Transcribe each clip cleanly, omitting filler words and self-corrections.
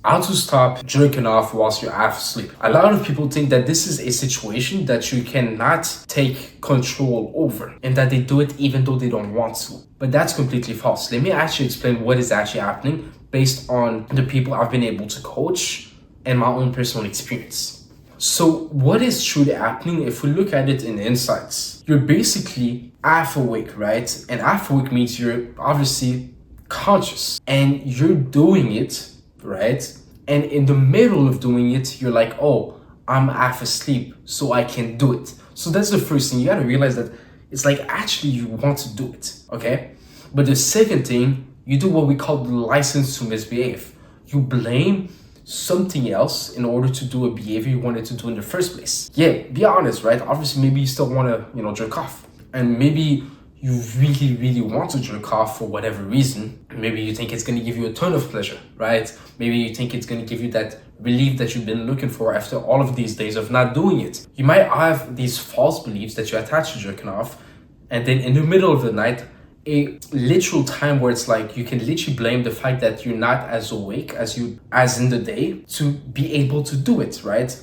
How to stop jerking off whilst you're half asleep. A lot of people think that this is a situation that you cannot take control over and that they do it even though they don't want to. But that's completely false. Let me actually explain what is actually happening based on the people I've been able to coach and my own personal experience. So what is truly happening if we look at it in the insights? You're basically half awake, right? And half awake means you're obviously conscious and you're doing it, right? And in the middle of doing it, you're like, oh, I'm half asleep, so I can do it. So that's the first thing. You gotta realize that it's like actually you want to do it, okay? But the second thing, you do what we call the license to misbehave. You blame something else in order to do a behavior you wanted to do in the first place. Yeah, be honest, right? Obviously, maybe you still want to, jerk off. And maybe you really, really want to jerk off for whatever reason. Maybe you think it's going to give you a ton of pleasure, right? Maybe you think it's going to give you that relief that you've been looking for after all of these days of not doing it. You might have these false beliefs that you attach to jerking off, and then in the middle of the night, a literal time where it's like you can literally blame the fact that you're not as awake as in the day to be able to do it, right?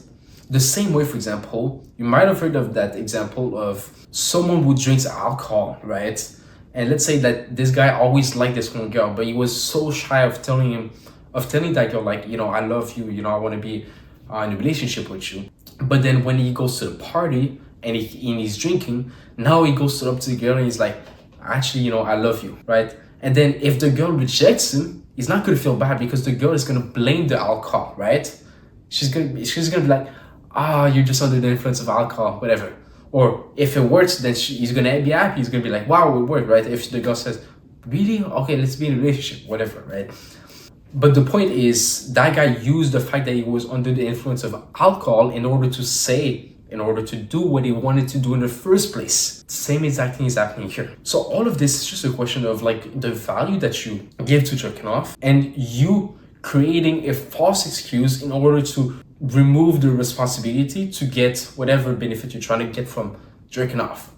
The same way, for example, you might have heard of that example of someone who drinks alcohol, right? And let's say that this guy always liked this one girl, but he was so shy of telling that girl, like, I love you, I want to be in a relationship with you. But then when he goes to the party and he's drinking, now he goes up to the girl and he's like, actually, I love you, right? And then if the girl rejects him, he's not gonna feel bad because the girl is gonna blame the alcohol, right? She's gonna be like, you're just under the influence of alcohol, whatever. Or if it works, then he's gonna be happy. He's gonna be like, wow, it worked, right? If the girl says, really? Okay, let's be in a relationship, whatever, right? But the point is, that guy used the fact that he was under the influence of alcohol in order to do what he wanted to do in the first place. Same exact thing is happening here. So all of this is just a question of like the value that you give to jerking off and you creating a false excuse in order to remove the responsibility to get whatever benefit you're trying to get from jerking off.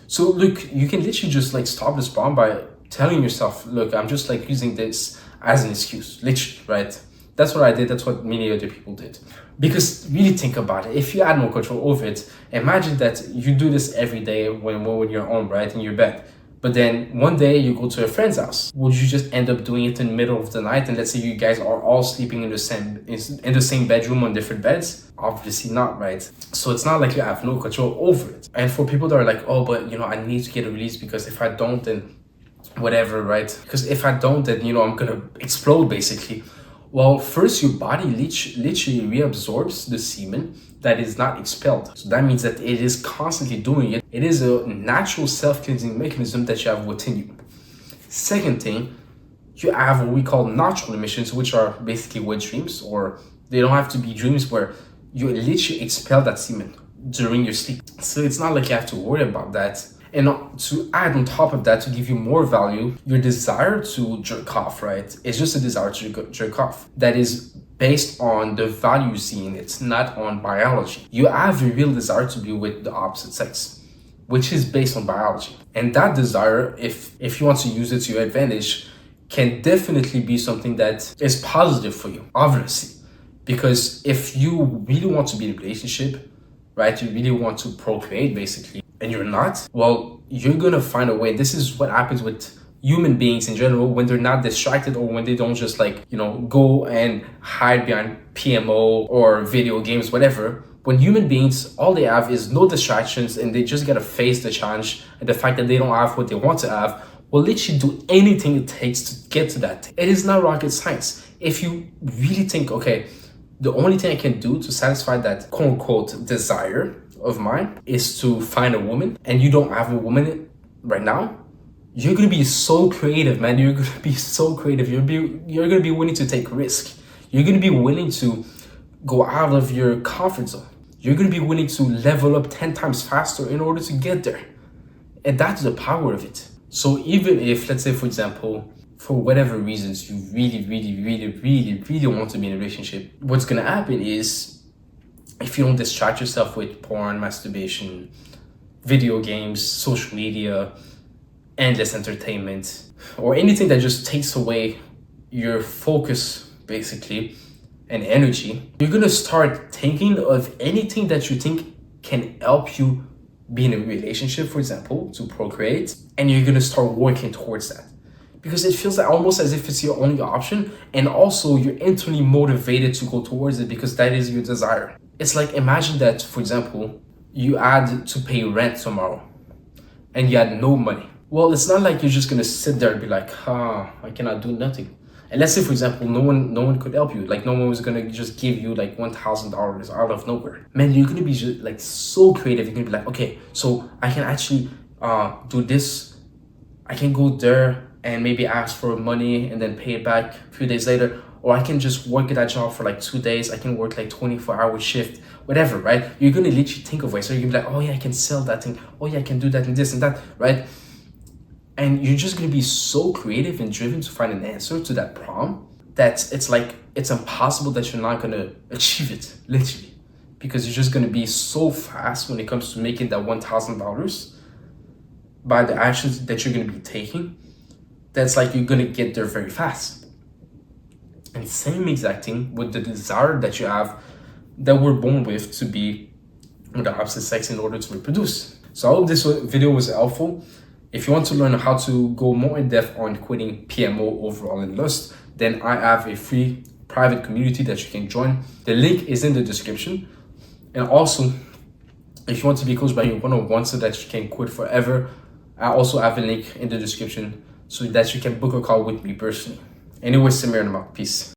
So look, you can literally just like stop this problem by telling yourself, look, I'm just like using this as an excuse, literally, right? That's what I did. That's what many other people did. Because really think about it. If you had no control over it, imagine that you do this every day when you're home, right, in your bed. But then one day you go to a friend's house. Would you just end up doing it in the middle of the night? And let's say you guys are all sleeping in the same bedroom on different beds? Obviously not, right? So it's not like you have no control over it. And for people that are like, oh, but I need to get a release because if I don't, then whatever, right? Because if I don't, then I'm gonna explode basically. Well, first, your body literally reabsorbs the semen that is not expelled. So that means that it is constantly doing it. It is a natural self-cleansing mechanism that you have within you. Second thing, you have what we call natural emissions, which are basically wet dreams, or they don't have to be dreams where you literally expel that semen during your sleep. So it's not like you have to worry about that. And to add on top of that, to give you more value, your desire to jerk off, right? It's just a desire to jerk off that is based on the value you see in it, not on biology. You have a real desire to be with the opposite sex, which is based on biology. And that desire, if you want to use it to your advantage, can definitely be something that is positive for you, obviously. Because if you really want to be in a relationship, right, you really want to procreate basically, and you're not, well, you're gonna find a way. This is what happens with human beings in general when they're not distracted or when they don't just go and hide behind PMO or video games, whatever. When human beings, all they have is no distractions and they just gotta face the challenge and the fact that they don't have what they want to have, will literally do anything it takes to get to that. It is not rocket science. If you really think, okay, the only thing I can do to satisfy that quote unquote desire of mine is to find a woman, and you don't have a woman right now, you're gonna be so creative, man. You're gonna be so creative. You're gonna be willing to take risk. You're gonna be willing to go out of your comfort zone. You're gonna be willing to level up 10 times faster in order to get there. And that's the power of it. So even if, let's say, for example, for whatever reasons, you really, really, really, really, really want to be in a relationship, what's gonna happen is, if you don't distract yourself with porn, masturbation, video games, social media, endless entertainment, or anything that just takes away your focus, basically, and energy, you're gonna start thinking of anything that you think can help you be in a relationship, for example, to procreate, and you're gonna start working towards that. Because it feels like almost as if it's your only option, and also you're internally motivated to go towards it because that is your desire. It's like, imagine that, for example, you had to pay rent tomorrow and you had no money. Well, it's not like you're just gonna sit there and be like, I cannot do nothing. And let's say, for example, no one could help you. Like, no one was gonna just give you like $1,000 out of nowhere. Man, you're gonna be just like so creative. You're gonna be like, okay, so I can actually do this. I can go there and maybe ask for money and then pay it back a few days later. Or I can just work at that job for like 2 days. I can work like 24-hour shift, whatever, right? You're gonna literally think of ways. So you're gonna be like, oh yeah, I can sell that thing. Oh yeah, I can do that and this and that, right? And you're just gonna be so creative and driven to find an answer to that problem that it's like, it's impossible that you're not gonna achieve it, literally. Because you're just gonna be so fast when it comes to making that $1,000 by the actions that you're gonna be taking. That's like, you're gonna get there very fast. And same exact thing with the desire that you have, that we're born with, to be with the opposite sex in order to reproduce. So I hope this video was helpful. If you want to learn how to go more in depth on quitting PMO overall and lust, then I have a free private community that you can join. The link is in the description. And also, if you want to be coached by me one-on-one so that you can quit forever, I also have a link in the description so that you can book a call with me personally. Anyway, Samir and I'm out. Peace.